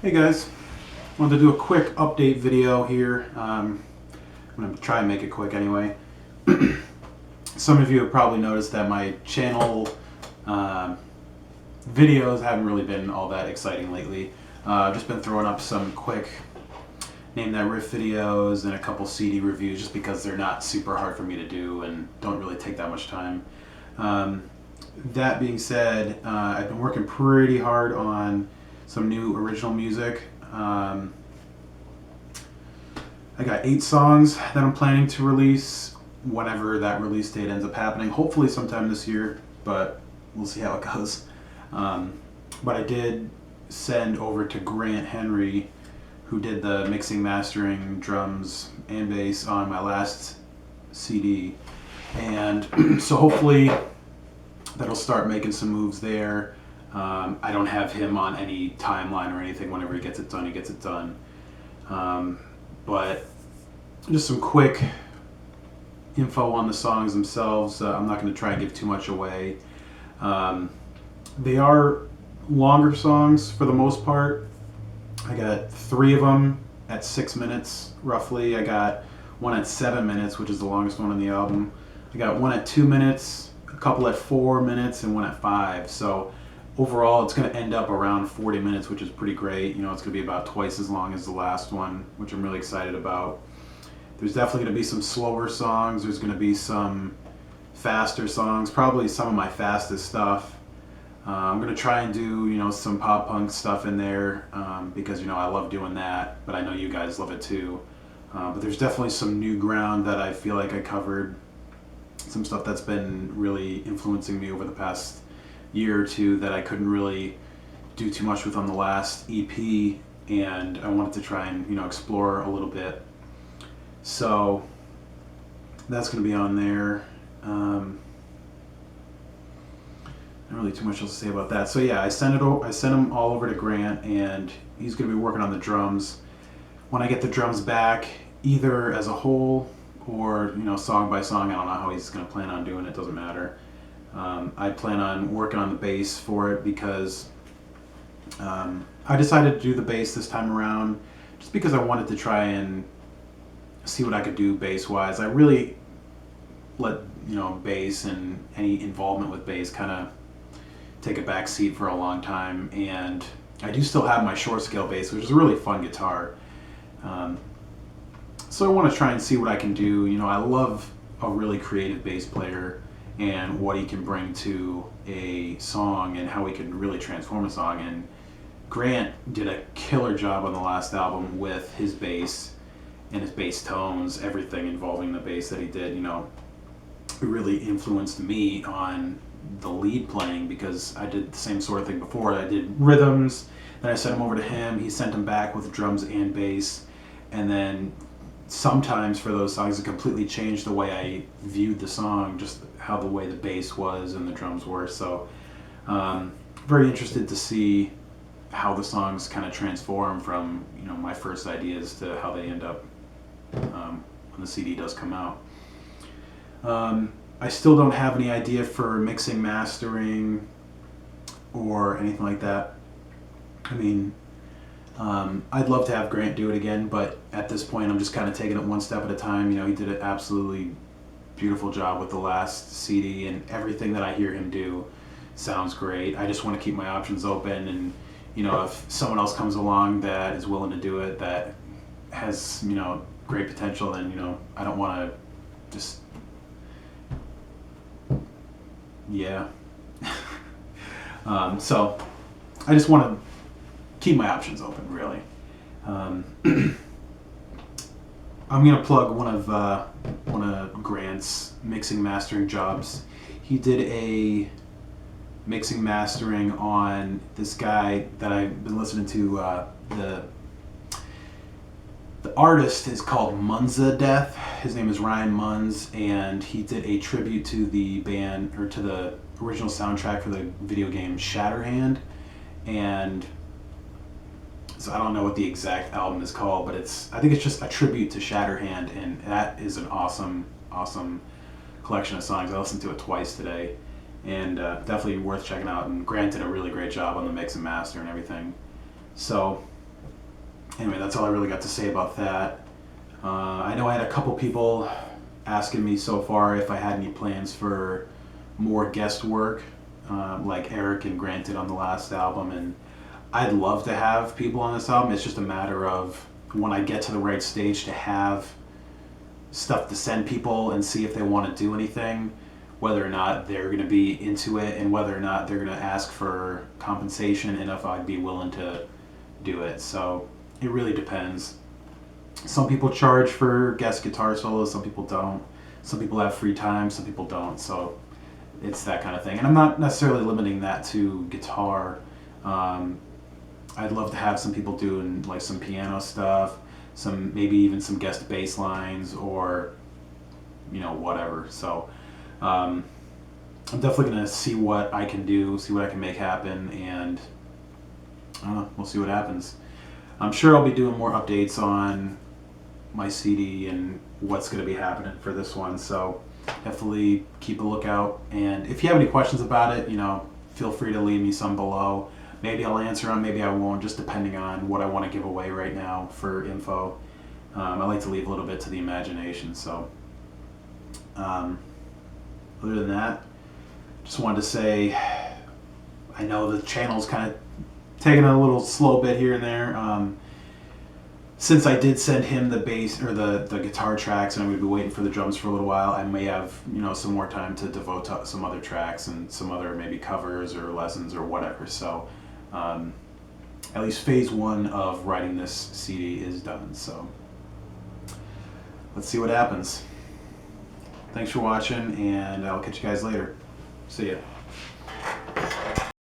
Hey guys, wanted to do a quick update video here. I'm going to try and make it quick anyway. Some of you have probably noticed that my channel videos haven't really been all that exciting lately. I've just been throwing up some quick Name That Riff videos and a couple CD reviews just because they're not super hard for me to do and don't really take that much time. That being said, I've been working pretty hard on some new original music. I got 8 songs that I'm planning to release whenever that release date ends up happening. Hopefully sometime this year, but we'll see how it goes. But I did send over to Grant Henry, who did the mixing, mastering, drums, and bass on my last CD. And so hopefully that'll start making some moves there. I don't have him on any timeline or anything. Whenever he gets it done, he gets it done. But just some quick info on the songs themselves. I'm not going to try and give too much away. They are longer songs for the most part. I got 3 of them at 6 minutes roughly. I got one at 7 minutes, which is the longest one on the album. I got one at 2 minutes, a couple at 4 minutes, and one at 5. So overall, it's going to end up around 40 minutes, which is pretty great. You know, it's going to be about twice as long as the last one, which I'm really excited about. There's definitely going to be some slower songs. There's going to be some faster songs, probably some of my fastest stuff. I'm going to try and do, some pop punk stuff in there because, I love doing that, but I know you guys love it too. But there's definitely some new ground that I feel like I covered. Some stuff that's been really influencing me over the past year or two that I couldn't really do too much with on the last EP, and I wanted to try and explore a little bit. So that's going to be on there. Not really too much else to say about that. So yeah, I sent them all over to Grant, and he's going to be working on the drums. When I get the drums back, either as a whole or song by song, I don't know how he's going to plan on doing it. Doesn't matter. I plan on working on the bass for it because I decided to do the bass this time around just because I wanted to try and see what I could do bass-wise. I really let bass and any involvement with bass kind of take a back seat for a long time, and I do still have my short scale bass, which is a really fun guitar. So I want to try and see what I can do. I love a really creative bass player and what he can bring to a song and how he can really transform a song. And Grant did a killer job on the last album with his bass and his bass tones, everything involving the bass that he did. It really influenced me on the lead playing because I did the same sort of thing before. I did rhythms, then I sent them over to him. He sent them back with drums and bass, and then sometimes for those songs it completely changed the way I viewed the song, just how the way the bass was and the drums were. So very interested to see how the songs kind of transform from my first ideas to how they end up when the CD does come out. I still don't have any idea for mixing, mastering, or anything like that. I mean, I'd love to have Grant do it again, but at this point I'm just kind of taking it one step at a time. He did an absolutely beautiful job with the last CD, and everything that I hear him do sounds great. I just want to keep my options open, and if someone else comes along that is willing to do it, that has great potential, then I don't want to just so I just want to keep my options open, really. I'm gonna plug one of Grant's mixing mastering jobs. He did a mixing mastering on this guy that I've been listening to. The artist is called Munza Death. His name is Ryan Munz, and he did a tribute to the band, or to the original soundtrack for the video game Shatterhand. And so I don't know what the exact album is called, but I think it's just a tribute to Shatterhand, and that is an awesome collection of songs. I listened to it twice today, and definitely worth checking out. And Grant did a really great job on the mix and master and everything. So anyway, that's all I really got to say about that. I know I had a couple people asking me so far if I had any plans for more guest work, like Eric and Grant did on the last album, and I'd love to have people on this album. It's just a matter of when I get to the right stage to have stuff to send people and see if they want to do anything, whether or not they're going to be into it, and whether or not they're going to ask for compensation, and if I'd be willing to do it. So it really depends. Some people charge for guest guitar solos, some people don't. Some people have free time, some people don't. So it's that kind of thing. And I'm not necessarily limiting that to guitar. Um, I'd love to have some people doing like some piano stuff, some maybe even some guest bass lines, or whatever. So I'm definitely gonna see what I can do, see what I can make happen, and we'll see what happens. I'm sure I'll be doing more updates on my CD and what's going to be happening for this one. So definitely keep a lookout. And if you have any questions about it, feel free to leave me some below. Maybe I'll answer them, maybe I won't, just depending on what I want to give away right now for info. I like to leave a little bit to the imagination. So other than that, just wanted to say I know the channel's kind of taking a little slow bit here and there. Since I did send him the bass or the guitar tracks, and I'm going to be waiting for the drums for a little while, I may have some more time to devote to some other tracks and some other maybe covers or lessons or whatever. So at least phase one of writing this CD is done. So let's see what happens. Thanks for watching, and I'll catch you guys later. See ya.